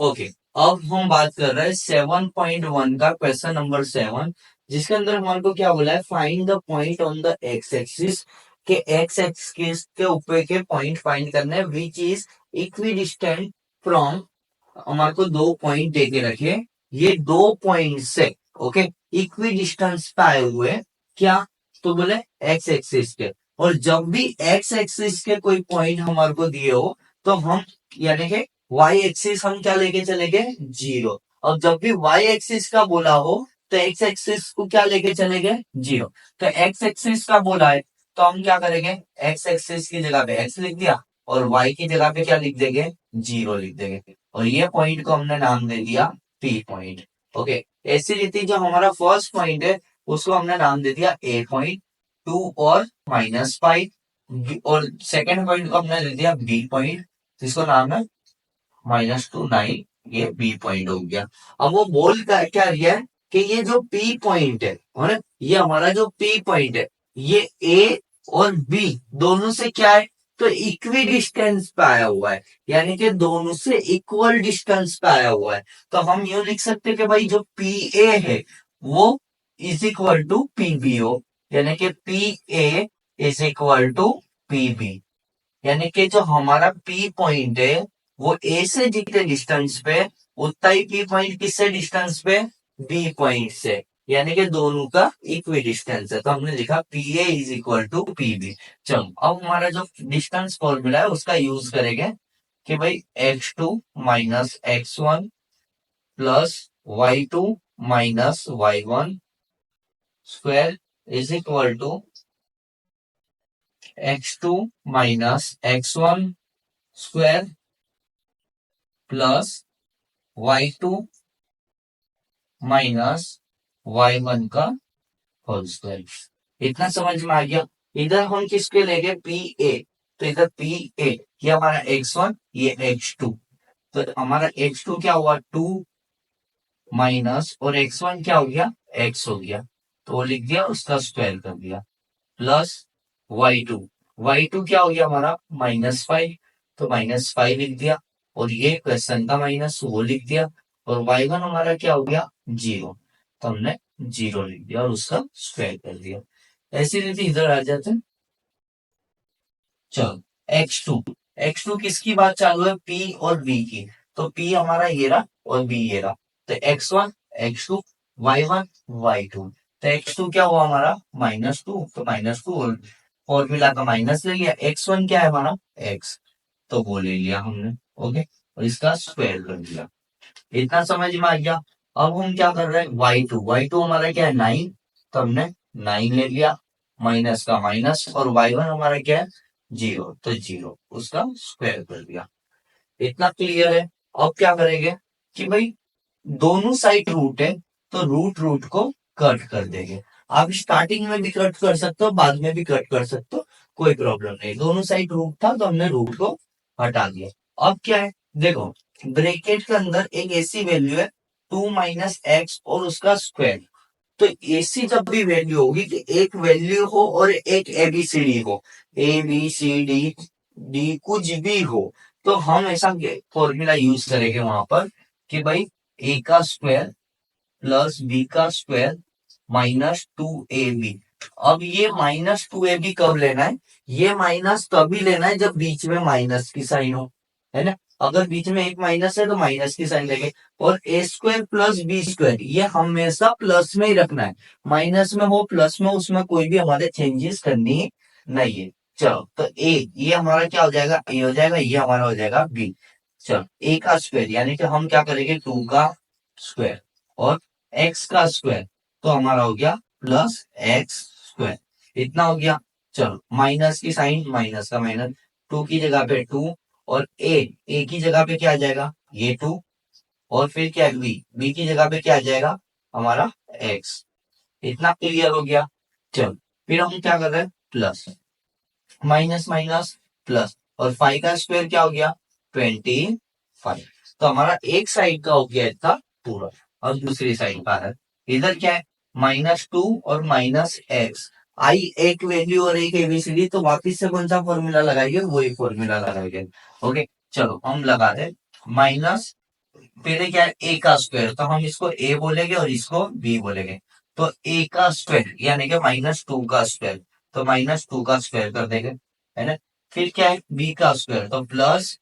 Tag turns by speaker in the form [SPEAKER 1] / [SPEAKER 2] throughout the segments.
[SPEAKER 1] Okay, अब हम बात कर रहे हैं 7.1 का क्वेश्चन नंबर 7, जिसके अंदर हमारे को क्या बोला है, find the point on the x axis के एक्स एक्सिस के ऊपर के पॉइंट फाइंड करने हैं which is equidistant from. हमारे को दो पॉइंट दे के रखे, ये दो पॉइंट से ओके इक्वी डिस्टेंस पे आए हुए क्या, तो बोले एक्स एक्सिस के। और जब भी एक्स एक्सिस के कोई पॉइंट हमारे को दिए हो तो हम यानी कि वाई एक्सिस हम क्या लेके चलेंगे, जीरो। और जब भी वाई एक्सिस का बोला हो तो एक्स एक्सिस को क्या लेके चलेंगे, जीरो। तो एक्स एक्सिस का बोला है तो हम क्या करेंगे, एक्स एक्सिस की जगह पे एक्स लिख दिया और वाई की जगह पे क्या लिख देंगे, जीरो लिख देंगे। और ये पॉइंट को हमने नाम दे दिया पी पॉइंट। ओके, ऐसी रीति जो हमारा फर्स्ट पॉइंट है उसको हमने नाम दे दिया ए पॉइंट, 2 और -5। और सेकेंड पॉइंट को हमने दे दिया बी पॉइंट, जिसको नाम है -2 9। ये बी पॉइंट हो गया। अब वो बोल क्या रहा है कि ये जो पी पॉइंट है और ये हमारा जो पी पॉइंट है ये ए और बी दोनों से क्या है, तो इक्वी डिस्टेंस पे आया हुआ है, यानी कि दोनों से इक्वल डिस्टेंस पे आया हुआ है। तो हम यूं लिख सकते हैं कि भाई जो पी ए है वो is equal to P B हो, यानी कि P A is equal to P B. यानी कि जो हमारा पी पॉइंट है वो ए से जितने डिस्टेंस पे उतना ही पी पॉइंट किससे डिस्टेंस पे, बी पॉइंट से। यानी कि दोनों का इक्वी डिस्टेंस है, तो हमने लिखा P A is equal to P B. चलो अब हमारा जो डिस्टेंस फॉर्मूला है उसका यूज करेंगे कि भाई x2 minus x1 plus y2 minus y1 square is equal to x2 minus x1 square plus y2 minus y1 का होल स्क्वायर। इतना समझ में आ गया। इधर हम किसके लेंगे, पी ए। तो इधर पी ए ये हमारा x1 ये x2। तो हमारा x2 क्या हुआ 2 माइनस और x1 क्या हो गया, x हो गया। तो वो लिख दिया उसका स्क्वायर कर दिया प्लस y2। y2 क्या हो गया हमारा -5, तो -5 लिख दिया। और ये क्वेश्चन का माइनस वो लिख दिया। और y1 हमारा क्या हो गया, जीरो। तो हमने जीरो लिख दिया और उसका स्क्वायर कर दिया। ऐसी रीति इधर आ जाते हैं। चलो x2 किसकी बात चालू है, p और b की। तो p हमारा ये रहा और b ये रहा। तो x1 x2 y1 y2। तो x2 क्या हुआ हमारा -2, तो -2 और फॉर्मूला का माइनस ले लिया। x1 क्या है हमारा x, तो वो ले लिया हमने। ओके, और इसका स्क्वायर कर दिया। इतना समझ में आ गया। अब हम क्या कर रहे हैं, y2 हमारा क्या है 9, तो हमने 9 ले लिया माइनस का माइनस। और y1 हमारा क्या है जीरो, तो जीरो उसका स्क्वायर कर दिया। इतना क्लियर है। अब क्या करेंगे कि भाई दोनों साइड रूट है तो रूट रूट को कट कर देंगे। आप स्टार्टिंग में भी कट कर सकते हो, बाद में भी कट कर सकते हो, कोई प्रॉब्लम नहीं। दोनों साइड रूट था तो हमने रूट को हटा दिया। अब क्या है देखो, ब्रैकेट के अंदर एक ऐसी वैल्यू है 2 माइनस एक्स और उसका स्क्वायर। तो ऐसी जब भी वैल्यू होगी कि एक वैल्यू हो और एक एबीसीडी हो, A B C D D कुछ भी हो, तो हम ऐसा फॉर्मूला यूज करेंगे वहां पर कि भाई ए का स्क्वायर प्लस बी का स्क्वायर -2ab। अब ये -2ab कब लेना है, ये माइनस तभी लेना है जब बीच में माइनस की साइन हो, है ना। अगर बीच में एक माइनस है तो माइनस की साइन लेंगे। और ए स्क्वायर प्लस बी स्क्वायर ये हमेशा प्लस में ही रखना है, माइनस में हो प्लस में उसमें कोई भी हमारे चेंजेस करनी नहीं है। चलो तो ए ये हमारा क्या हो जाएगा, ए हो जाएगा, ये हमारा हो जाएगा बी। चलो ए का स्क्वायर यानी कि हम क्या करेंगे 2 का स्क्वायर और एक्स का स्क्वायर, तो हमारा हो गया प्लस एक्स स्क्वायर। इतना हो गया। चलो माइनस की साइन माइनस का माइनस, 2 की जगह पे 2 और ए की जगह पे क्या आ जाएगा ये 2। और फिर क्या है बी की जगह पे क्या आ जाएगा हमारा एक्स। इतना क्लियर हो गया। चलो फिर हम क्या कर रहे हैं प्लस माइनस माइनस प्लस, और 5 का स्क्वायर क्या हो गया 25। तो हमारा एक साइड का हो गया इतना पूरा। और दूसरी साइड का है इधर क्या है -2 और -x। आई एक वैल्यू और एक एबीसीडी, तो वापिस से कौन सा फॉर्मूला लगाएंगे, वही फॉर्मूला लगाएंगे। ओके चलो हम लगा दे माइनस पहले क्या है ए का स्क्वायर, तो हम इसको ए बोलेंगे और इसको बी बोलेंगे। तो ए का स्क्वायर यानी कि -2 का स्क्वायर, तो -2 का स्क्वायर कर देंगे, है ना। फिर क्या है बी का स्क्वायर, तो प्लस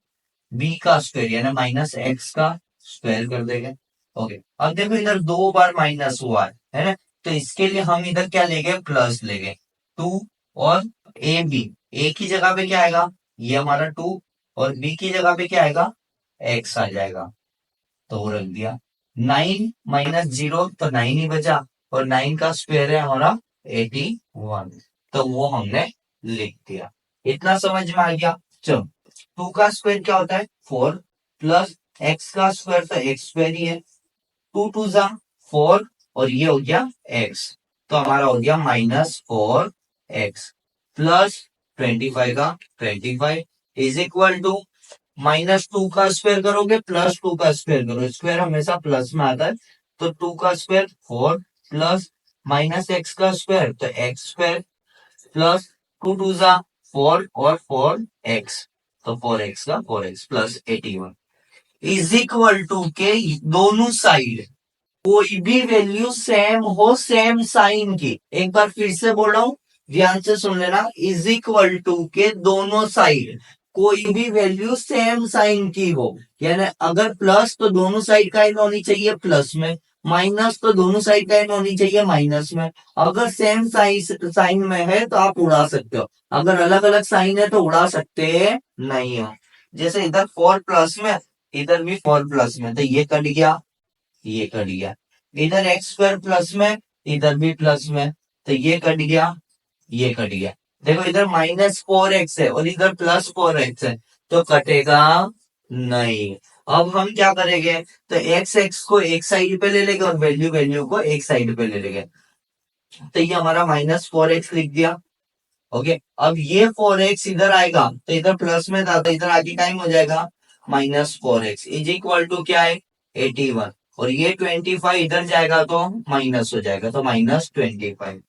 [SPEAKER 1] बी का स्क्वायर यानी -x का स्क्वायर कर देंगे। ओके, अब देखो इधर 2 बार माइनस हुआ है ना। तो इसके लिए हम इधर क्या लेंगे, प्लस लेंगे 2, और ए बी, ए की जगह पे क्या आएगा, ये हमारा 2, और बी की जगह पे क्या आएगा, x आ जाएगा। तो वो रख दिया। 9 - 0 तो 9 ही बचा, और 9 का स्क्वायर है हमारा 81, तो वो हमने लिख दिया। इतना समझ में आ गया। चलो, 2 का स्क्वायर क्या होता है 4, प्लस x का स्क्वायर तो x स्क्वायर ही है, 2 × 2 = 4, और ये हो गया x, तो हमारा हो गया -4x, प्लस 25 का 25 इज इक्वल टू -2 का स्क्वायर करोगे +2 का स्क्वायर करो, स्क्वायर हमेशा प्लस में आता है। तो 2 का स्क्वायर 4, प्लस -x का स्क्वायर तो x स्क्वायर, प्लस 2 × 2 = 4, और 4x, तो 4x का 4x plus 81 is equal to के दोनों साइड कोई भी वैल्यू सेम हो सेम साइन की, एक बार फिर से बोल रहा हूं, ध्यान से सुन लेना, इज इक्वल टू के दोनों साइड कोई भी वैल्यू सेम साइन की हो, यानी अगर प्लस तो दोनों साइड का इन होनी चाहिए प्लस में, माइनस तो दोनों साइड का इन होनी चाहिए माइनस में। अगर सेम साइन में है तो आप उड़ा सकते हो, अगर अलग अलग साइन है तो उड़ा सकते नहीं हो। जैसे इधर 4 प्लस में, इधर भी 4 प्लस में, तो ये कट गया, ये कट गया। इधर एक्स स्क्वायर प्लस में, इधर भी प्लस में, तो ये कट गया, ये कट गया। देखो इधर -4x है और इधर +4x है, तो कटेगा नहीं। अब हम क्या करेंगे, तो एक्स एक्स को एक साइड पे ले लेंगे और वैल्यू वैल्यू को एक साइड पे ले लेंगे, तो ये हमारा -4x लिख दिया। ओके, अब ये 4x इधर आएगा तो इधर प्लस में था, तो इधर आगे टाइम हो जाएगा -4x इज इक्वल टू क्या है 81, और ये 25 इधर जाएगा तो माइनस हो जाएगा, तो -25,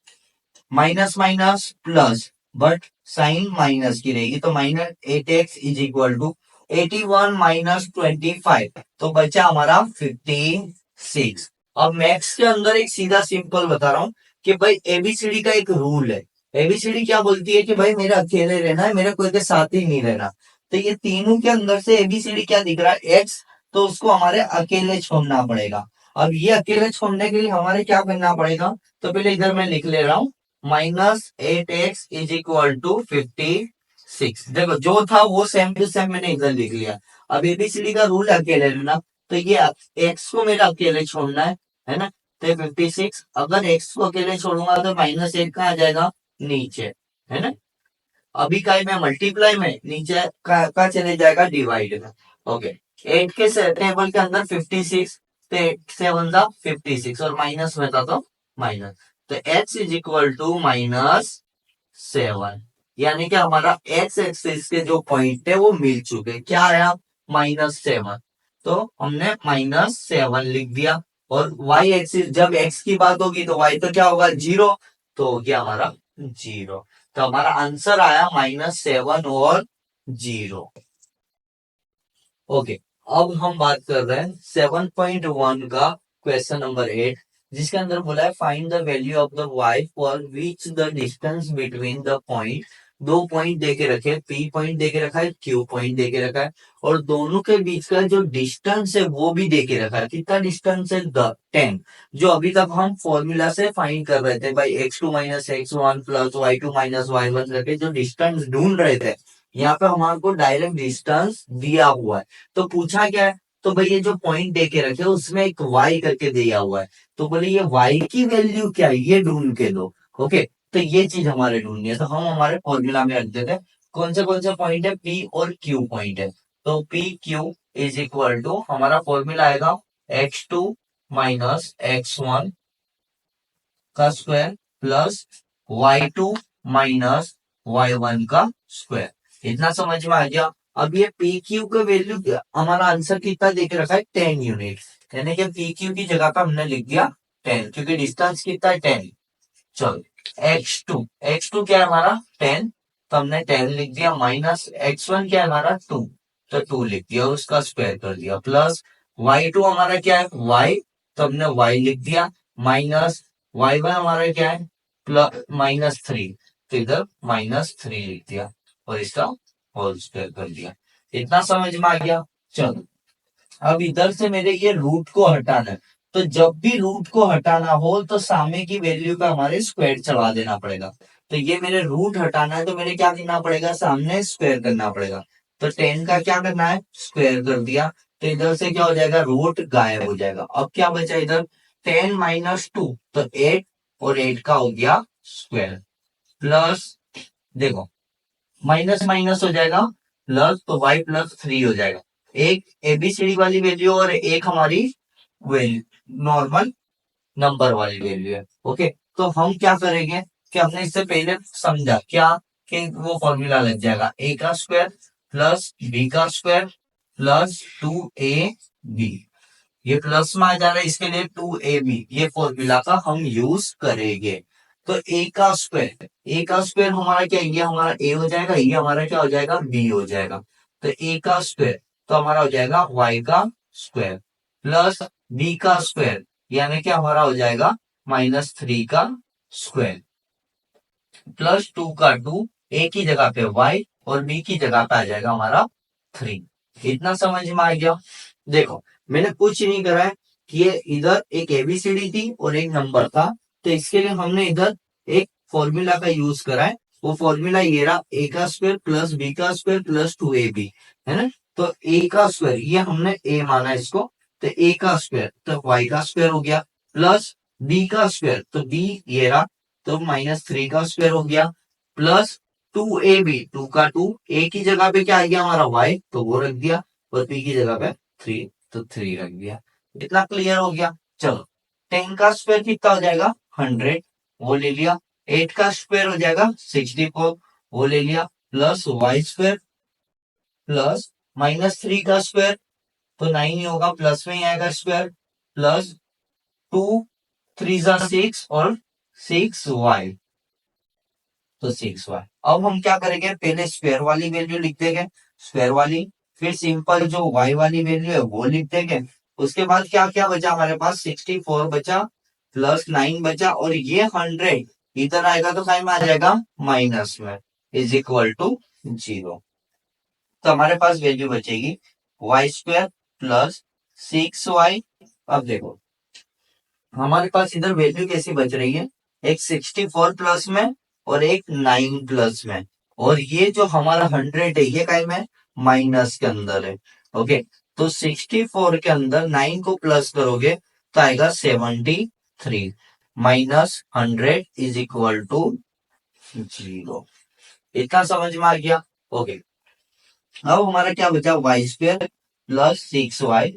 [SPEAKER 1] minus minus plus, but sign minus की रहेगी, तो -8x इज इक्वल टू 81 -25, तो बचा हमारा 56। अब मैथ्स के अंदर एक सीधा सिंपल बता रहा हूं कि भाई एबीसीडी का एक रूल है। एबीसीडी क्या बोलती है कि भाई मेरा अकेले रहना है, मेरे कोई के साथ ही नहीं रहना। तो ये तीनों के अंदर से एबीसीडी क्या दिख रहा है एक्स, तो उसको हमारे अकेले छोड़ना पड़ेगा। अब ये अकेले छोड़ने के लिए हमारे क्या करना पड़ेगा, तो पहले इधर मैं लिख ले रहा हूं, -8x इज इक्वल टू 56। देखो जो था वो सेम टू सेम मैंने इधर लिख लिया। अब एबीसीडी का रूल अकेले लेना, तो ये एक्स को मेरा अकेले छोड़ना है ना। तो 56, अगर एक्स को अकेले छोड़ूंगा तो -8 कहाँ आ जाएगा, नीचे, है ना। अभी का मैं मल्टीप्लाई में, नीचे का चले जाएगा डिवाइड में। ओके, 8 के टेबल के अंदर 56, तो 8 से 1 जा 56, और माइनस में था तो माइनस, तो x इज इक्वल टू -7, यानी कि हमारा x एक्सिस के जो पॉइंट है वो मिल चुके, क्या आया -7, तो हमने -7 लिख दिया। और y एक्सिस, जब x की बात होगी तो y तो क्या होगा 0, तो हो गया हमारा 0, तो हमारा आंसर आया -7 और 0। ओके, अब हम बात कर रहे हैं 7.1 का क्वेश्चन नंबर 8, जिसके अंदर बोला है find the value of the y for which the distance between the point. दो पॉइंट देके रखे, P पॉइंट देके रखा है, Q पॉइंट देके रखा है, और दोनों के बीच का जो डिस्टेंस है वो भी देके रखा है। कितना डिस्टेंस है 10, जो अभी तक हम फॉर्मूला से फाइंड कर रहे थे भाई, x2 - x1 plus y2 - y1 करके जो डिस्टेंस ढूंढ रहे थे, यहाँ पे हमारे को डायरेक्ट डिस्टेंस दिया हुआ है। तो पूछा क्या है, तो भाई ये जो पॉइंट दे के रखे उसमें एक y करके दिया हुआ है, तो बोले ये y की वैल्यू क्या है ये ढूंढ के दो। ओके, तो ये चीज हमारे ढूंढनी है, तो हम हमारे फॉर्मूला में रख देते हैं कौन से पॉइंट है, P और Q पॉइंट है। तो P Q is equal to हमारा फॉर्मूला आएगा x2 - x1 का स्क्वायर प्लस y2 - y1 का स्क्वायर। इतना समझ में आ गया। अब ये पी क्यू का वैल्यू, हमारा आंसर कितना देके रखा है 10 यूनिट, यानी कि पी क्यू की जगह पे हमने लिख दिया 10, क्योंकि डिस्टेंस कितना है 10। चलो, x2 क्या है हमारा 10, तो हमने 10 लिख दिया, माइनस x1 क्या है हमारा 2, तो 2 लिख दिया और उसका स्क्वायर कर दिया, प्लस y2 हमारा क्या है y, तो हमने y लिख दिया, माइनस y1 हमारा क्या है प्लस -3, तो इधर -3 लिख दिया और इसका होल स्क्वायर कर दिया। इतना समझ में आ गया। चलो अब इधर से मेरे ये रूट को हटाना है, तो जब भी रूट को हटाना हो तो सामने की वैल्यू का हमारे स्क्वायर चढ़ा देना पड़ेगा। तो ये मेरे रूट हटाना है तो मेरे क्या करना पड़ेगा, सामने स्क्वायर करना पड़ेगा। तो 10 का क्या करना है, स्क्वायर कर दिया, तो इधर से क्या हो जाएगा, रूट गायब हो जाएगा। अब क्या बचा इधर, 10 - 2, तो 8, और 8 का हो गया स्क्वायर, प्लस देखो माइनस माइनस हो जाएगा, प्लस तो y+3 हो जाएगा। एक एबीसीडी वाली वैल्यू और एक हमारी वैल्यू नॉर्मल नंबर वाली वैल्यू है। ओके, तो हम क्या करेंगे कि हमने इससे पहले समझा क्या कि वो फॉर्मूला लग जाएगा, ए का स्क्वायर प्लस बी का स्क्वायर प्लस 2ab, ये प्लस में आ जा रहा है इसके लिए 2ab, ये फॉर्मूला का हम यूज करेंगे। तो ए का स्क्वायर हमारा क्या है, ये हमारा ए हो जाएगा, ये हमारा क्या हो जाएगा, बी हो जाएगा। तो ए का स्क्वायर तो हमारा हो जाएगा वाई का स्क्वायर प्लस बी का स्क्वायर, यानी कि हमारा हो जाएगा -3 का स्क्वायर प्लस 2 का 2, ए की जगह पे वाई और बी की जगह पे आ जाएगा हमारा 3। इतना समझ में आ गया। देखो मैंने कुछ नहीं करा है कि ये इधर एक एबीसीडी थी और एक नंबर था, तो इसके लिए हमने इधर एक फॉर्मूला का यूज करा है। वो फॉर्मूला ये रहा, ए का स्क्वायर प्लस बी का स्क्वायर प्लस 2ab, है ना। तो ए का स्क्वायर ये हमने ए माना इसको, तो ए का स्क्वायर तो वाई का स्क्वायर हो गया, प्लस बी का स्क्वायर तो बी ये रहा, तो -3 का स्क्वायर हो गया, प्लस 2ab, 2 का 2, ए की जगह पे क्या आ गया हमारा y, तो वो रख दिया, और बी की जगह पे 3, तो 3 रख दिया। इतना क्लियर हो गया। चलो 10 का स्क्वायर कितना हो जाएगा, 100, वो ले लिया। 8 का स्क्वायर हो जाएगा 64, वो ले लिया, प्लस वाई स्क्वायर प्लस -3 का स्क्वायर तो 9 ही होगा, प्लस में ही आएगा स्क्वायर, प्लस 2 3 6 और 6y, तो 6y। अब हम क्या करेंगे, पहले स्क्वायर वाली वैल्यू लिख देंगे, स्क्वायर वाली, फिर सिंपल जो y वाली वैल्यू है वो लिख देंगे। उसके बाद क्या क्या बचा हमारे पास, 64 बचा प्लस 9 बचा, और ये 100 इधर आएगा तो साइन में आ जाएगा माइनस में, इज इक्वल टू 0। तो हमारे पास वैल्यू बचेगी y² प्लस 6y। अब देखो हमारे पास इधर वैल्यू कैसी बच रही है, एक 64 प्लस में और एक 9 प्लस में, और ये जो हमारा 100 है ये काय में, माइनस के अंदर है। ओके, तो 64 के अंदर 9 को प्लस करोगे तो आएगा 73, -100 इज इक्वल टू 0। इतना समझ में आ गया। ओके, अब हमारा क्या बचा, y² प्लस 6y,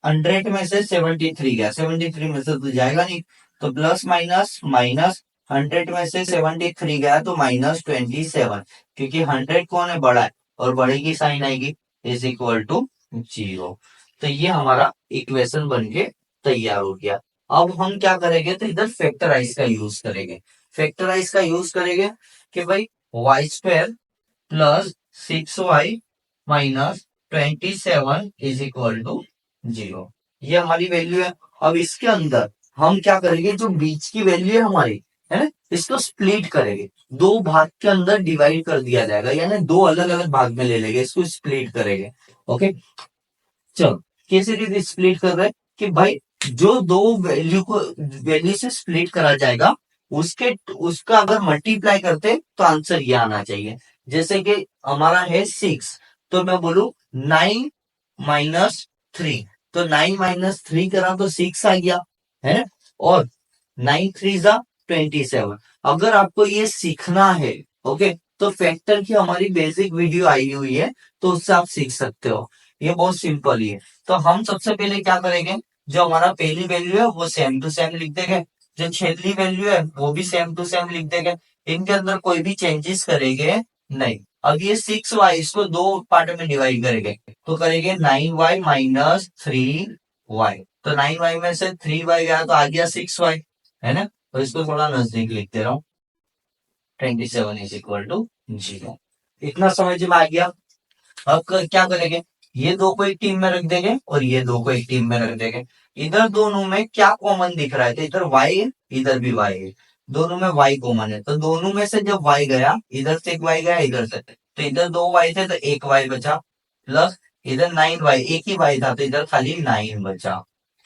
[SPEAKER 1] 100 में से 73 गया, 73 में से तो जाएगा नहीं, तो प्लस माइनस माइनस, 100 में से 73 गया तो -27, क्योंकि 100 कौन है, बड़ा है, और बड़े की साइन आएगी, इज इक्वल टू 0। तो ये हमारा इक्वेशन बन के तैयार हो गया। अब हम क्या करेंगे, तो इधर फैक्टराइज का यूज करेंगे। फैक्टराइज का यूज करेंगे कि भाई y² plus 6y -27 is equal to 0, ये हमारी वैल्यू है। अब इसके अंदर हम क्या करेंगे, जो बीच की वैल्यू है हमारी, है ना, इसको स्प्लिट करेंगे, दो भाग के अंदर डिवाइड कर दिया जाएगा, यानी दो अलग अलग भाग में ले लेंगे, इसको स्प्लिट करेंगे। ओके, चलो कैसे रीति स्प्लिट कर रहे हैं कि भाई जो दो वैल्यू को वैल्यू से स्प्लिट करा जाएगा, उसके उसका अगर मल्टीप्लाई करते तो आंसर ये आना चाहिए। जैसे कि हमारा है 6, तो मैं बोलू 9 - 3, तो 9 - 3 करा तो 6 आ गया, है, और 9 3 = 27। अगर आपको ये सीखना है, ओके, तो फैक्टर की हमारी बेसिक वीडियो आई हुई है, तो उससे आप सीख सकते हो, ये बहुत सिंपल ही है। तो हम सबसे पहले क्या करेंगे, जो हमारा पहली वैल्यू है वो सेम टू सेम लिख देंगे, जो छेली वैल्यू है वो भी सेम टू सेम लिख देंगे, इनके अंदर कोई भी चेंजेस करेंगे नहीं। अब ये 6y, इसको दो पार्ट में डिवाइड करेंगे, तो करेंगे 9y - 3y, तो 9y में से 3y गया तो आ गया 6y, है ना। तो इसको थोड़ा नजदीक लिख दे रहा हूँ, 27 इज इक्वल टू 0। इतना समझ में आ गया। अब क्या करेंगे, ये दो को एक टीम में रख देंगे और ये दो को एक टीम में रख देंगे। इधर दोनों में क्या कॉमन दिख रहा है, तो इधर y है, इधर भी y है, दोनों में y कॉमन है, तो दोनों में से जब y गया, इधर से एक y गया, इधर से, तो इधर दो y थे तो एक y बचा, प्लस इधर 9y, एक ही y था तो इधर खाली 9 बचा।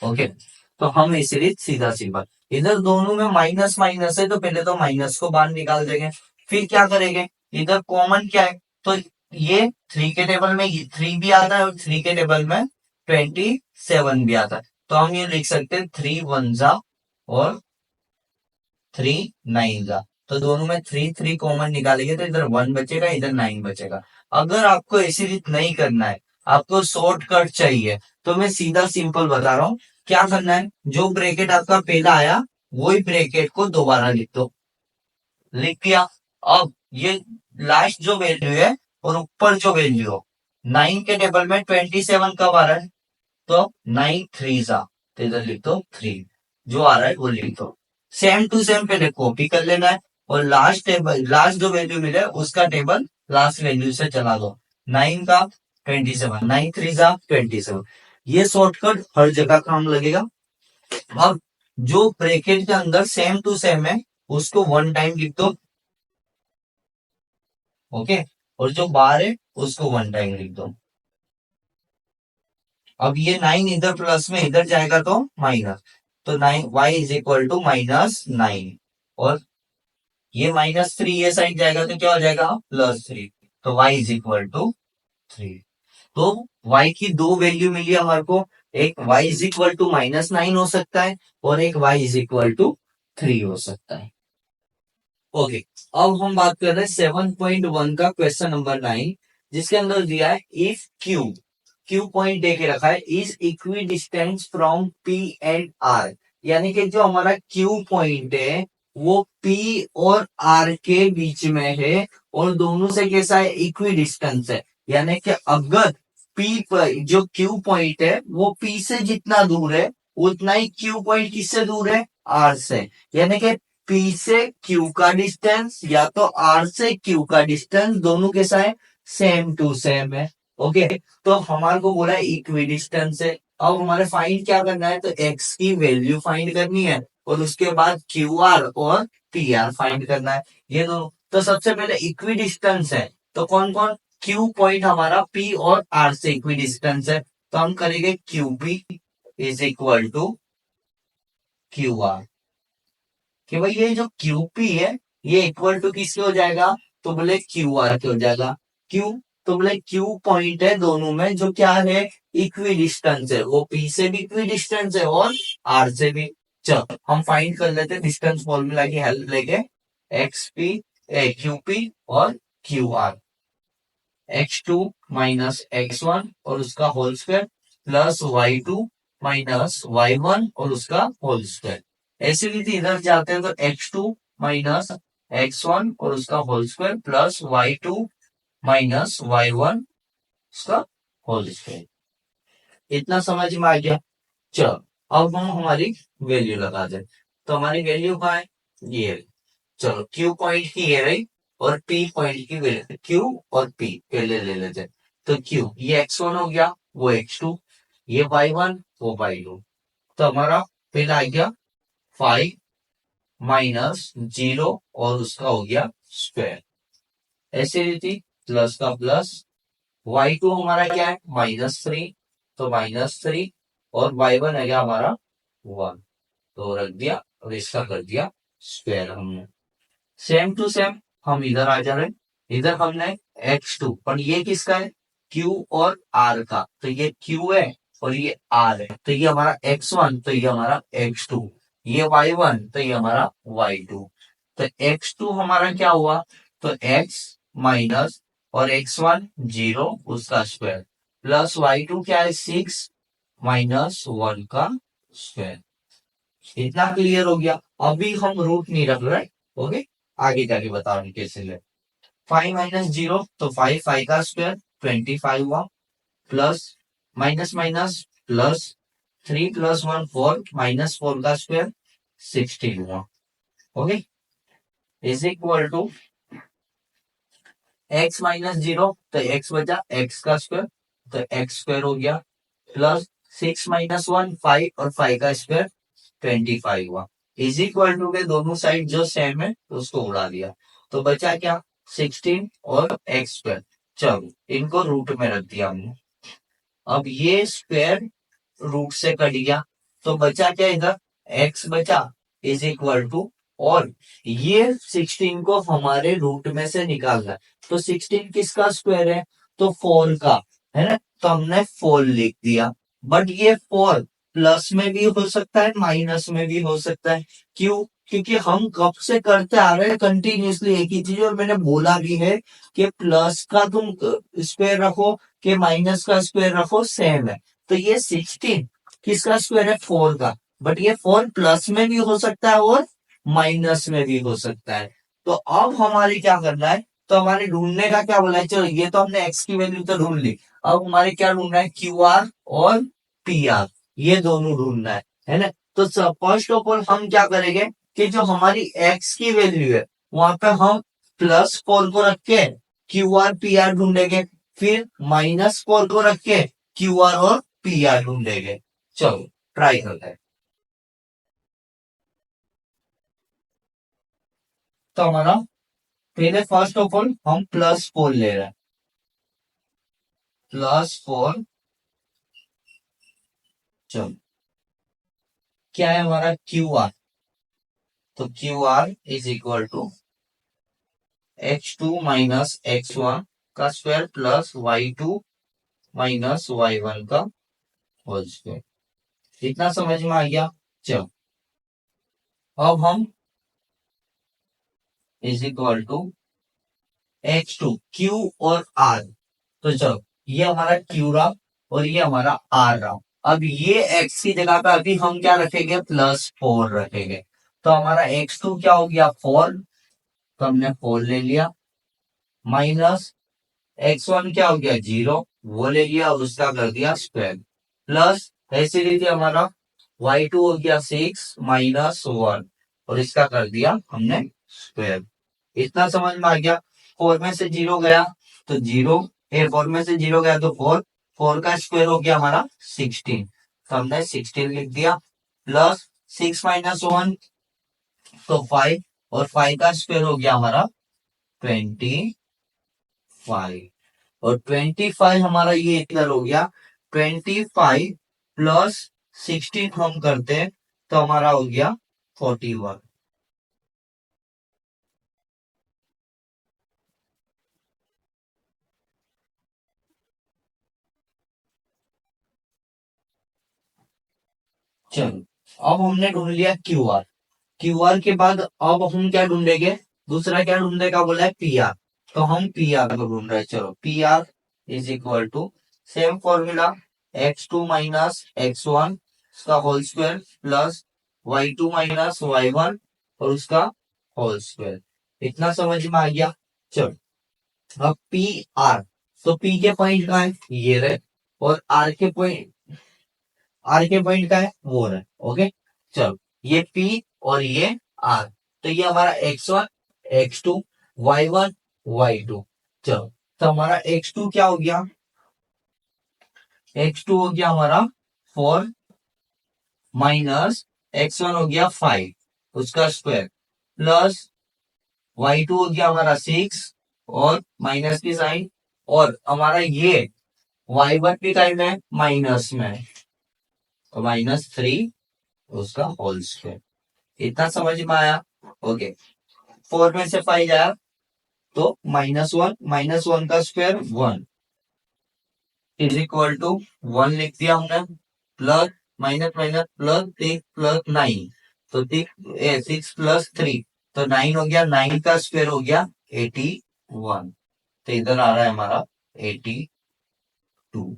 [SPEAKER 1] ओके, तो हम इसीलिए सीधा सीधा इधर दोनों में माइनस माइनस है, तो पहले तो माइनस को बाहर निकाल देंगे, फिर क्या करेंगे, इधर कॉमन क्या है, तो ये 3 के टेबल में 3 भी आता है और 3 के टेबल में 27 भी आता है, तो हम ये लिख सकते हैं 3 वन जा और 3 9 जा, तो दोनों में 3 3 कॉमन निकालेंगे तो इधर 1 बचेगा, इधर 9 बचेगा। अगर आपको ऐसी रीत नहीं करना है, आपको शॉर्टकट चाहिए, तो मैं सीधा सिंपल बता रहा हूँ क्या करना है, जो ब्रैकेट आपका पहला आया वही ब्रैकेट को दोबारा लिख दो, लिख दिया। अब ये लास्ट जो वैल्यू है और ऊपर जो वैल्यू हो, 9 के टेबल में 27 कब आ रहा है, तो 9 3 जा, तो इधर लिख दो 3, जो आ रहा है वो लिख दो। सेम टू सेम पहले कॉपी कर लेना है और लास्ट टेबल, लास्ट जो वैल्यू मिले उसका टेबल लास्ट वैल्यू से चला दो, 9 का 27, 9 3 जा 27, ये शॉर्टकट हर जगह काम लगेगा। अब जो ब्रैकेट के अंदर सेम टू सेम है उसको वन टाइम लिख दो, ओके, और जो बाहर है उसको वन टाइम लिख दो। अब ये 9 इधर प्लस में इधर जाएगा तो माइनस, तो 9 y इज इक्वल टू -9, और ये -3 ये साइड जाएगा तो क्या हो जाएगा, +3, तो y इज इक्वल टू 3। तो y की दो वैल्यू मिली हमारे को, एक y इज इक्वल टू -9 हो सकता है और एक y इज इक्वल टू 3 हो सकता है। ओके, अब हम बात कर रहे हैं 7.1 का क्वेश्चन नंबर 9, जिसके अंदर दिया है इफ क्यू पॉइंट दे के रखा है is equidistance from P and R, यानी कि जो हमारा क्यू पॉइंट है वो पी और आर के बीच में है और दोनों से कैसा है, इक्वी डिस्टेंस है, यानी कि अगर पी पर जो क्यू पॉइंट है वो पी से जितना दूर है उतना ही क्यू पॉइंट किससे दूर है, आर से, यानी कि पी से क्यू का डिस्टेंस या तो आर से क्यू का डिस्टेंस दोनों कैसा है, सेम टू सेम है। ओके, तो हमारे को बोला है इक्वी डिस्टेंस है, अब हमारे फाइंड क्या करना है, तो एक्स की वैल्यू फाइंड करनी है और उसके बाद क्यू आर और पी आर फाइंड करना है, ये दोनों। तो सबसे पहले इक्वी डिस्टेंस है, तो कौन कौन, क्यू पॉइंट हमारा पी और आर से इक्वी डिस्टेंस है, तो हम करेंगे Q P is equal to Q R, कि भाई ये जो क्यूपी है ये इक्वल टू किसके हो जाएगा, तो बोले क्यू आर के हो जाएगा। क्यू, तो बोले क्यू पॉइंट है दोनों में जो क्या है, इक्वी डिस्टेंस है, वो पी से भी इक्वी डिस्टेंस है और आर से भी। चलो हम फाइंड कर लेते हैं डिस्टेंस फॉर्मूला की हेल्प लेके, एक्स पी क्यू पी और Q R, x2 minus x1 और उसका whole square plus y2 minus y1 और उसका होल स्क्वायर। ऐसी रीति इधर जाते हैं तो x2 माइनस x1 और उसका whole square plus y2 minus y1 उसका होल स्क्वायर। इतना समझ में आ गया। चलो अब हम हमारी वैल्यू लगा दें, तो हमारी वैल्यू क्या है, ये है। चलो क्यू पॉइंट की ये रही और पी पॉइंट की वैल्यू, क्यू और पी पहले ले लेते हैं, तो क्यू ये x1 हो गया, वो x2, ये y1 वो y2, तो हमारा पहला आ गया 5 माइनस 0 और उसका हो गया स्क्वायर, ऐसे रीति प्लस का प्लस, y2 हमारा क्या है -3, तो -3 और y1 है गया हमारा 1, तो रख दिया और इसका कर दिया स्क्वायर हमने। सेम टू सेम हम इधर आ जा रहे हैं, इधर हमने x2, पर ये किसका है, q और r का, तो ये q है और ये r है, तो ये हमारा x1 तो ये हमारा x2, ये y1 तो ये हमारा y2, तो x2 हमारा क्या हुआ, तो x माइनस और x1 0 उसका स्क्वायर प्लस y2 क्या है 6 माइनस 1 का स्क्वायर। इतना क्लियर हो गया, अभी हम रूट नहीं रख रहे, ओके, आगे जाके बता रहे कैसे ले। 5 माइनस 0 तो 5, 5 का स्क्वायर 25 हुआ, plus minus minus plus 3 plus 1 4 minus 4 का स्क्वायर 16 हुआ, okay, is equal to x minus 0 तो x बचा x का स्क्वायर तो एक्स स्क्वायर हो गया प्लस 6 - 1 5 और 5 का स्क्वायर 25 हुआ इज इक्वल टू के दोनों साइड जो सेम है उसको उड़ा दिया तो बचा क्या 16 और एक्स स्क्वायर। चलो इनको रूट में रख दिया हमने। अब ये स्क्वायर रूट से कट गया तो बचा क्या इधर एक्स बचा इज इक्वल टू और ये 16 को हमारे रूट में से निकालना है तो 16 किसका स्क्वायर है तो 4 का है ना तो हमने 4 लिख दिया। बट ये 4 प्लस में भी हो सकता है माइनस में भी हो सकता है क्यों क्योंकि हम कब से करते आ रहे हैं कंटिन्यूसली एक ही चीज और मैंने बोला भी है कि प्लस का तुम स्क्वायर रखो कि माइनस का स्क्वायर रखो सेम है। तो ये 16 किसका स्क्वायर है 4 का बट ये 4 प्लस में भी हो सकता है और माइनस में भी हो सकता है। तो अब हमारे क्या करना है तो हमारे ढूंढने का क्या बोला है चलो ये तो हमने एक्स की वैल्यू तो ढूंढ ली। अब हमारे क्या ढूंढना है क्यू आर और पी आर ये दोनों ढूंढना है ना। तो फर्स्ट ऑफ ऑल हम क्या करेंगे कि जो हमारी एक्स की वैल्यू है वहां पे हम +4 को रख के क्यू आर पी आर ढूंढेंगे फिर -4 को रख के क्यू आर और पी आर ढूंढेंगे। चलो ट्राई करते हैं। तो हमारा पहले फर्स्ट ऑफ ऑल हम +4 ले रहे हैं +4। चलो क्या है हमारा क्यू आर तो Q R is equal to x2 - x1 का स्क्वायर प्लस y2 - y1 का होल स्क्वायर। इतना समझ में आ गया। चलो अब हम is equal to x2 Q और आर तो चलो ये हमारा क्यू रहा और ये हमारा आर रहा। अब ये x की जगह पे अभी हम क्या रखेंगे +4 रखेंगे तो हमारा x2 क्या हो गया 4 तो हमने 4 ले लिया माइनस x1 क्या हो गया 0 वो ले लिया और उसका कर दिया स्क्वायर प्लस ऐसे लीजिए हमारा y2 हो गया 6 -1 और इसका कर दिया हमने स्क्वायर। इतना समझ में आ गया। 4 में से 0 गया तो 0 4 में से 0 गया तो 4 4 का स्क्वायर हो गया हमारा 16 तो हमने 16 लिख दिया प्लस 6 -1 तो 5 और 5 का स्क्वायर हो गया हमारा 25 और 25 हमारा ये इक्वल हो गया 25 प्लस 16 हम करते हैं तो हमारा हो गया 41। चलो अब हमने ढूंढ लिया क्यू आर क्यू आर के बाद अब हम क्या ढूंढेंगे दूसरा क्या ढूंढने का बोला है पी आर तो हम पी आर को ढूंढ रहे हैं। चलो P R is equal to same formula x2 - x1 उसका whole square plus y2 - y1 और उसका होल स्क्वायर। इतना समझ में आ गया। चलो अब पी आर तो पी के पॉइंट कहाँ है ये रहे और आर के पॉइंट का है वो रहे ओके। चलो ये पी और ये आर तो ये हमारा x1 x2 y1 y2। चलो तो हमारा x2 क्या हो गया x2 हो गया हमारा 4 -x1 हो गया 5 उसका स्क्वायर प्लस y2 हो गया हमारा 6 और माइनस की साइन और हमारा ये y1 भी टाइम है माइनस में तो -3 उसका होल स्क्वायर। इतना समझ में आया। ओके 4 में से 5 आया तो -1 का स्क्वायर 1 इज इक्वल टू 1 लिख दिया हमने plus minus minus plus 6 plus 9 तो 6 प्लस 3 तो 9 हो गया 9 का स्क्वायर हो गया 81 तो इधर आ रहा है हमारा 82।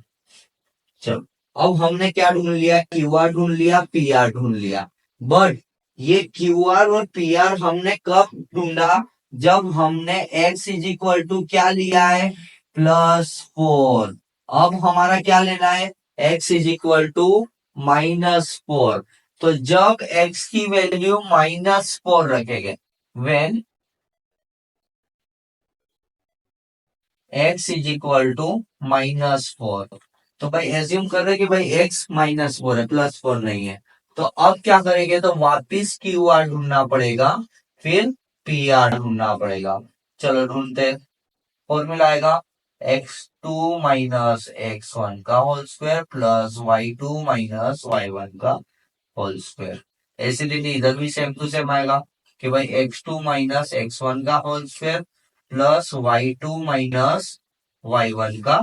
[SPEAKER 1] चलो अब हमने क्या ढूंढ लिया क्यू आर ढूंढ लिया पी आर ढूंढ लिया बट ये क्यू आर और पी आर हमने कब ढूंढा जब हमने x इज इक्वल टू क्या लिया है +4। अब हमारा क्या लेना है x इज इक्वल टू -4 तो जब x की वैल्यू -4 रखेंगे when x is equal to -4। तो भाई एज्यूम कर रहे कि भाई x -4 है, +4 नहीं है। तो अब क्या करेंगे, तो वापिस क्यू आर ढूंढना पड़ेगा, फिर पी आर ढूंढना पड़ेगा। चलो ढूंढते। फॉर्मूला आएगा x2 माइनस x1 का whole square plus y2 minus y1 का होल स्क्वायर। एसिडिटी इधर भी सेम टू सेम आएगा कि भाई x2 माइनस x1 का whole square plus y2 minus y1 का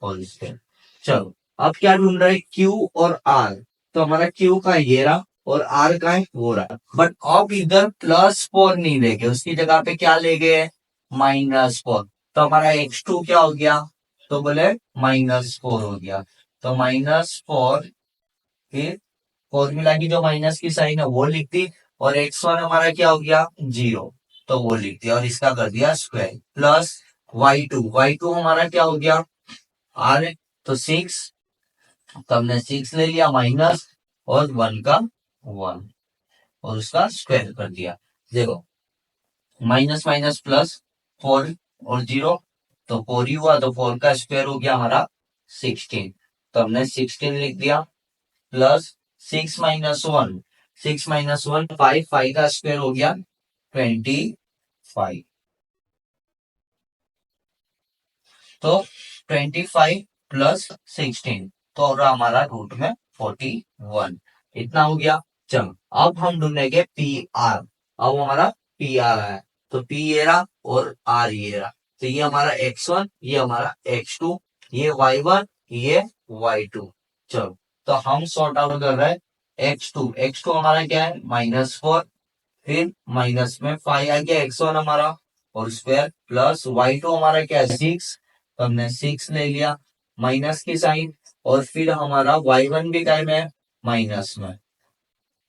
[SPEAKER 1] होल स्क्वायर। चलो अब क्या ढूंढ रहे हैं, Q और R। तो हमारा Q का ये रहा और R का है वो रहा, बट अब इधर +4 नहीं लेके उसकी जगह पे क्या ले गए, -4। तो हमारा x2 क्या हो गया, तो बोले -4 हो गया। तो -4, फिर फॉर्मूला की जो माइनस की साइन है वो लिख दी, और x1 हमारा क्या हो गया 0, तो वो लिख दिया और इसका कर दिया स्क्वायर, प्लस y2 हमारा क्या हो गया r है, तो 6, तो हमने 6 ले लिया माइनस और 1 का 1 और उसका स्क्वायर कर दिया। देखो माइनस माइनस प्लस 4 और 0, तो 4 ही हुआ, तो 4 का स्क्वायर हो गया हमारा 16, तो हमने 16 लिख दिया, प्लस 6 - 1, 6 - 1 5, 5 का स्क्वायर हो गया 25, तो 25 प्लस 16, तो हो रहा हमारा रूट में 41, इतना हो गया। चलो अब हम ढूंढेंगे पी आर। अब हमारा पी आर है, तो पी ये रहा और आर ये रहा, तो ये हमारा x1, ये हमारा x2, ये y1, ये y2। चलो तो हम सॉर्ट आउट कर रहे हैं x2 हमारा क्या है -4, फिर माइनस में 5 आ गया x1 हमारा और स्क्वायर, प्लस y2 हमारा क्या है 6, तो हमने 6 ले लिया माइनस की साइन, और फिर हमारा y1 भी काय में है माइनस में,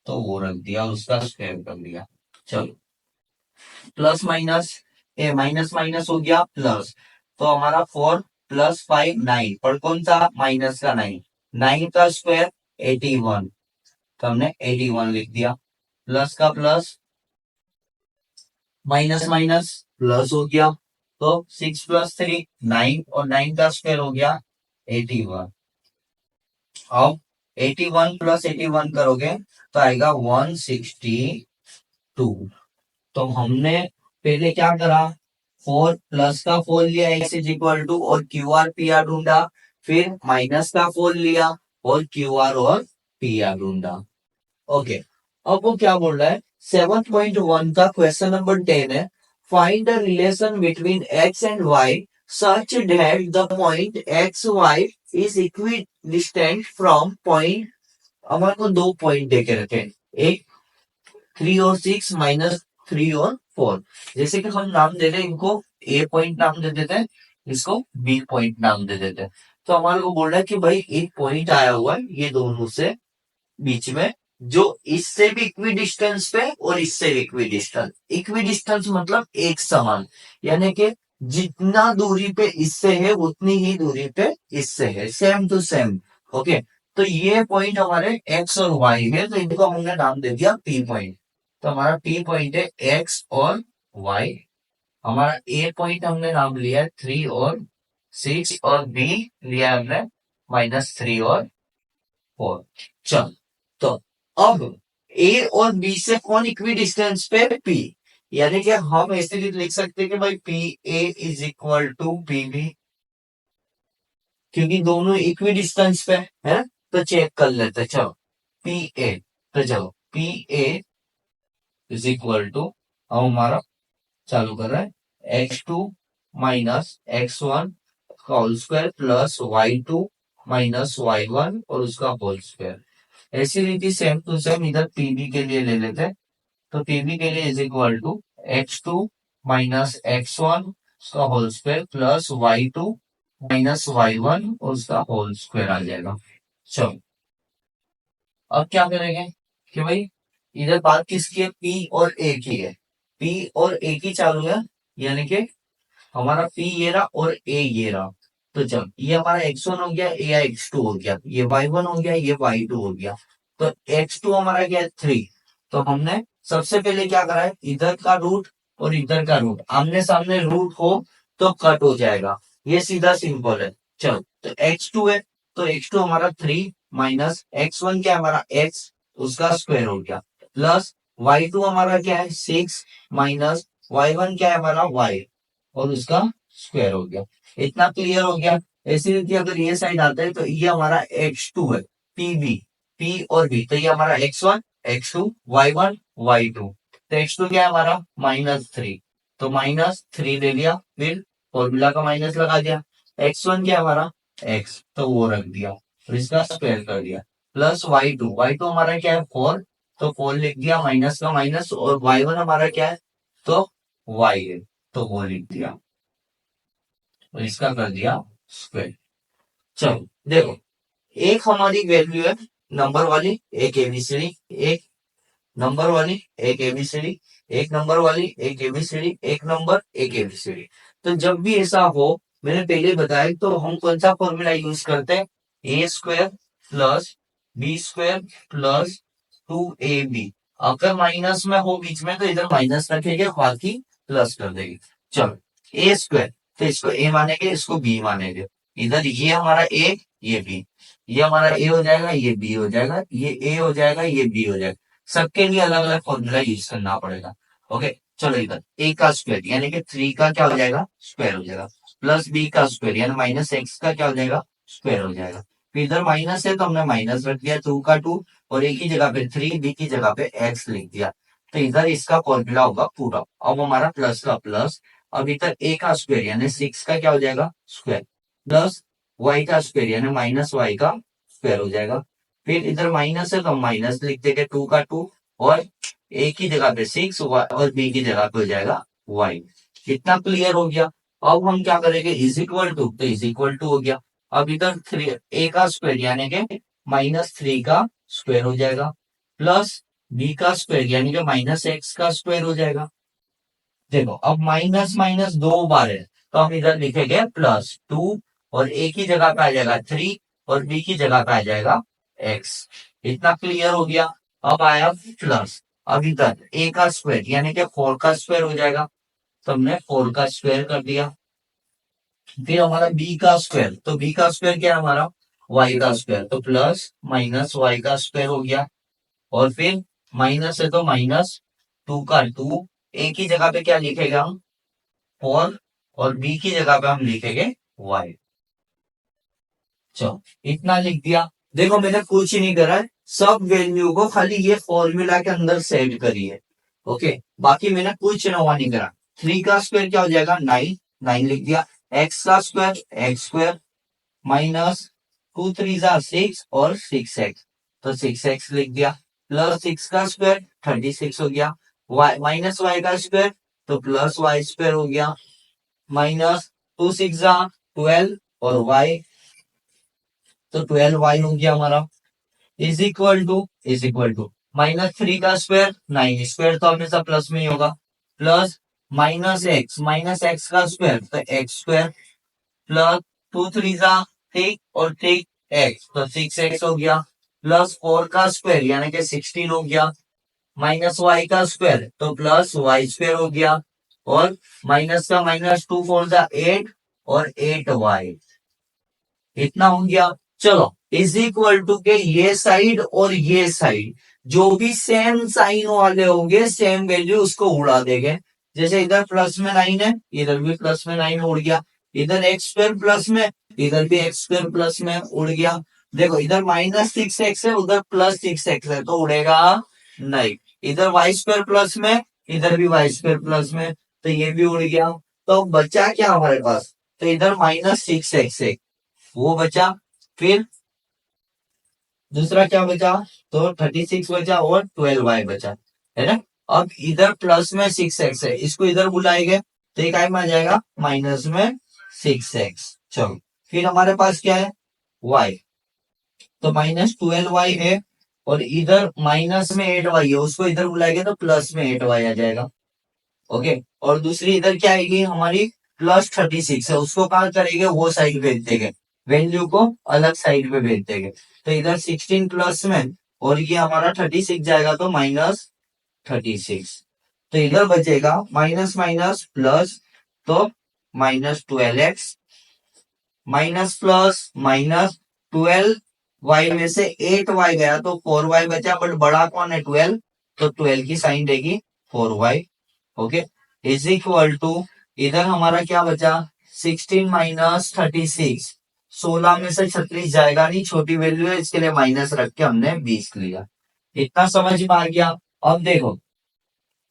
[SPEAKER 1] तो वो रख दिया उसका स्क्वायर कर दिया। चलो प्लस माइनस, ए माइनस माइनस हो गया प्लस, तो हमारा 4 प्लस 5 9, पर कौन सा माइनस का 9, 9 का स्क्वायर 81, तो हमने 81 लिख दिया, प्लस का प्लस माइनस माइनस प्लस हो गया, तो 6 + 3 9, और 9 का स्क्वायर हो गया 81। अब 81 + 81 करोगे तो आएगा 162। तो हमने पहले क्या करा, 4 प्लस का 4 लिया x इज इक्वल टू और क्यू आर पी आर ढूंढा, फिर माइनस का 4 लिया और क्यू आर और पी आर ढूंढा। ओके, अब वो क्या बोल रहा है, 7.1 का क्वेश्चन नंबर 10 है, find the relation between x and y such that the point X Y is equidistant from point. हमारे को दो पॉइंट देके रखे हैं, एक 3 और 6, -3 और 4। जैसे कि हम नाम दे रहे हैं इनको, ए पॉइंट नाम दे देते हैं, इसको बी पॉइंट नाम दे देते हैं। तो हमारे को बोल रहा है कि भाई एक पॉइंट आया हुआ है ये दोनों से बीच में, जो इससे भी इक्वी डिस्टेंस पे और इससे भी इक्वी डिस्टेंस मतलब एक समान, यानी कि जितना दूरी पे इससे है उतनी ही दूरी पे इससे है, सेम टू सेम। ओके, तो ये पॉइंट हमारे एक्स और वाई है, तो इनको हमने नाम दे दिया पी पॉइंट। तो हमारा पी पॉइंट है एक्स और वाई। हमारा ए पॉइंट हमने नाम लिया 3 और 6, और बी लिया हमने -3 और 4। चल, तो अब ए और बी से कौन इक्वी डिस्टेंस पे, पी, यानी कि हम ऐसे भी लिख सकते हैं कि भाई P A is equal to P B, क्योंकि दोनों इक्वी डिस्टेंस पे है। तो चेक कर लेते हैं, चलो पी ए, तो चलो P A is equal to, अब हमारा चालू कर रहा है x2 माइनस x1 का whole square plus y2 minus y1 और उसका होल स्क्वायर। ऐसी रीति सेम टू सेम इधर पीबी के लिए ले लेते हैं, तो पीबी के लिए is equal to x2 minus x1 उसका whole square plus y2 minus y1 और उसका होल स्क्वायर आ जाएगा। चलो अब क्या करेंगे कि भाई इधर बात किसकी है, पी और ए की है, पी और ए की चालू है, यानी कि हमारा पी ये रहा और ए ये रहा। तो चल ये हमारा x1 हो गया, ये x2 हो गया, ये y1 हो गया, ये y2 हो गया। तो x2 हमारा क्या है 3, तो हमने सबसे पहले क्या करा है, इधर का रूट और इधर का रूट आमने सामने रूट हो तो कट हो जाएगा, ये सीधा सिंपल है। चलो तो x2 है, तो x2 हमारा 3 माइनस x1 क्या है हमारा x, उसका स्क्वायर हो गया, प्लस y2 हमारा क्या है 6 माइनस y1 क्या है हमारा y, और उसका स्क्वायर हो गया। इतना क्लियर हो गया। ऐसी रीति अगर ये साइड आता है तो ये हमारा x2 है, pb, p और b, तो ये हमारा x1 x2 y1 y2, तो x2 क्या है हमारा -3, तो -3 ले लिया, फिर फॉर्मूला का माइनस लगा दिया, x1 क्या है हमारा x, तो वो रख दिया और इसका स्क्वायर कर दिया, प्लस y2 हमारा क्या है 4, तो 4 लिख दिया, माइनस का माइनस, और y1 हमारा क्या है, तो y है, तो वो लिख दिया और इसका कर दिया स्क्वायर। चलो देखो, एक हमारी वैल्यू है नंबर वाली, एक एबीसीडी, एक नंबर वाली, एक एबीसीडी, एक नंबर वाली, एक एबीसीडी, एक नंबर, एक एबीसीडी। तो जब भी ऐसा हो, मैंने पहले बताया, तो हम कौन सा फॉर्मूला यूज करते हैं, A square plus B square plus 2ab। अगर माइनस में हो बीच में तो इधर माइनस रखेंगे, बाकी प्लस कर देंगे। चलो ए स्क्वायर, तो इसको ए मानेंगे, इसको बी मानेंगे, इधर ये हमारा ए, ये बी, ये हमारा ए हो जाएगा, ये बी हो जाएगा, ये ए हो जाएगा, ये बी हो जाएगा, सबके लिए अलग अलग फॉर्मूला यूज करना पड़ेगा। ओके, चलो इधर ए का स्क्वायर यानी कि 3 का क्या हो जाएगा, स्क्वायर हो जाएगा, प्लस बी का स्क्वायर यानी माइनस एक्स का क्या हो जाएगा, स्क्वायर हो जाएगा। फिर इधर माइनस है तो हमने माइनस रख दिया, 2 का 2, और ए की जगह पे 3, बी की जगह पे एक्स लिख दिया, तो इधर इसका फॉर्मूला होगा पूरा। अब हमारा प्लस का प्लस, अब इधर ए का स्क्वायर यानी 6 का क्या हो जाएगा, स्क्वायर, प्लस वाई का स्क्वायर यानी माइनस वाई का स्क्वायर हो जाएगा। फिर इधर माइनस है तो माइनस लिख देंगे, 2 का 2, और ए की जगह पे 6 और बी की जगह पे हो जाएगा वाई। इतना क्लियर हो गया। अब हम क्या करेंगे, इज इक्वल टू, तो इज इक्वल टू हो गया। अब इधर 3 ए का स्क्वायर यानी कि -3 का स्क्वायर हो जाएगा, प्लस बी का स्क्वायर यानी कि माइनस एक्स का स्क्वायर हो जाएगा। देखो अब माइनस माइनस 2 बार है, तो हम इधर लिखेंगे +2, और ए की जगह पे आ जाएगा 3, और बी की जगह पे आ जाएगा एक्स। इतना क्लियर हो गया। अब आया प्लस, अब इधर ए का स्क्वायर यानी कि 4 का स्क्वायर हो जाएगा, तो हमने 4 का स्क्वायर कर दिया। फिर हमारा बी का स्क्वायर, तो बी का स्क्वायर क्या है हमारा, वाई का स्क्वायर, तो प्लस माइनस वाई का स्क्वायर हो गया, और फिर माइनस है तो -2 का 2, ए की जगह पे क्या लिखेगा हम, 4, और बी की जगह पे हम लिखेंगे वाई। चलो इतना लिख दिया। देखो मैंने कुछ ही नहीं करा है, सब वैल्यू को खाली ये फॉर्मूला के अंदर सेट करिए। ओके, बाकी मैंने कुछ नवा नहीं करा। 3 का स्क्वायर क्या हो जाएगा, 9, 9 लिख दिया, एक्स का स्क्वायर एक्स स्क्वायर, माइनस 2 3 जा 6, और 6x, तो 6x लिख दिया, प्लस 6 का स्क्वायर 36 हो गया, वाई माइनस वाई का स्क्वायर, तो प्लस वाई स्क्वायर हो गया, माइनस 2 6 जा 12, और वाई, तो 12y हो गया हमारा, इज इक्वल टू -3 का स्क्वायर 9 स्क्वायर, तो हमेशा प्लस में ही होगा, प्लस माइनस एक्स का स्क्वायर, तो एक्स स्क्वायर, प्लस 2 3 जा 3, और 3 एक्स, तो 6x हो गया, प्लस 4 का स्क्वायर यानी कि 16 हो गया, माइनस वाई का स्क्वायर, तो प्लस वाई स्क्वायर हो गया, और माइनस का माइनस 2 4 जा 8, और 8y। इतना हो गया। चलो इज इक्वल टू के ये साइड और ये साइड जो भी सेम साइन वाले होंगे, सेम वैल्यू उसको उड़ा देंगे। जैसे इधर प्लस में 9 है, इधर भी प्लस में 9 उड़ गया, इधर एक्स स्क्वायर प्लस में, इधर भी एक्स स्क्वायर प्लस में उड़ गया। देखो इधर -6x है, उधर +6x है, तो उड़ेगा नहीं। इधर वाई स्क्वायर प्लस में, इधर भी वाई स्क्वायर प्लस में, तो ये भी उड़ गया। तो बचा क्या हमारे पास, तो इधर -6x है, वो बचा। फिर दूसरा क्या बचा, तो 36 बचा, और 12y बचा, है ना। अब इधर प्लस में 6x है, इसको इधर बुलाएंगे, तो एक में आ जाएगा माइनस में 6x। चलो फिर हमारे पास क्या है, y, तो -12y है, और इधर माइनस में 8y है, उसको इधर बुलाएंगे तो प्लस में 8y आ जाएगा। ओके, और दूसरी इधर क्या आएगी हमारी, +36 है, उसको कहा करेंगे, वो साइड भेज देंगे, वैल्यू को अलग साइड पे भेज देंगे, तो इधर 16 प्लस में, और ये हमारा 36 जाएगा, तो -36, तो इधर बचेगा माइनस माइनस प्लस, तो -12x, minus plus minus 12y में से 8y गया तो 4y बचा, बट बड़ा कौन है 12, तो 12 की साइन रहेगी 4y। Okay, is equal to इधर हमारा क्या बचा 16 माइनस 36, 16 में से 36 जाएगा नहीं, छोटी वैल्यू है इसके लिए माइनस रख के हमने 20 लिया। इतना समझ में आ गया। अब देखो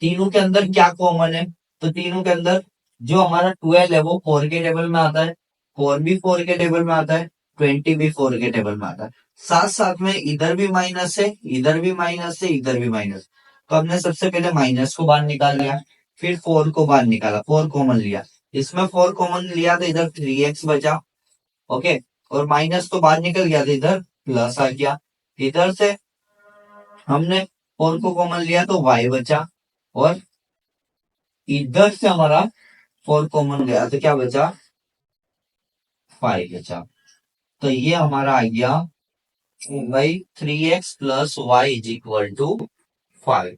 [SPEAKER 1] तीनों के अंदर क्या कॉमन है, तो तीनों के अंदर जो हमारा 12 है वो 4 के टेबल में आता है, 4 भी 4 के टेबल में आता है, 20 भी 4 के टेबल में आता है। साथ साथ में इधर भी माइनस है, इधर भी माइनस है, इधर भी माइनस। तो हमने सबसे पहले माइनस को बाहर निकाल लिया, फिर 4 को बाहर निकाला, 4 कॉमन लिया, इसमें 4 कॉमन लिया तो इधर 3x बचा। ओके, और माइनस तो बाहर निकल गया तो इधर प्लस आ गया। इधर से हमने 4 को कॉमन लिया तो y बचा, और इधर से हमारा 4 कॉमन गया तो क्या बचा 5 बचा। तो ये हमारा आ गया भाई 3x plus Y is equal to 5।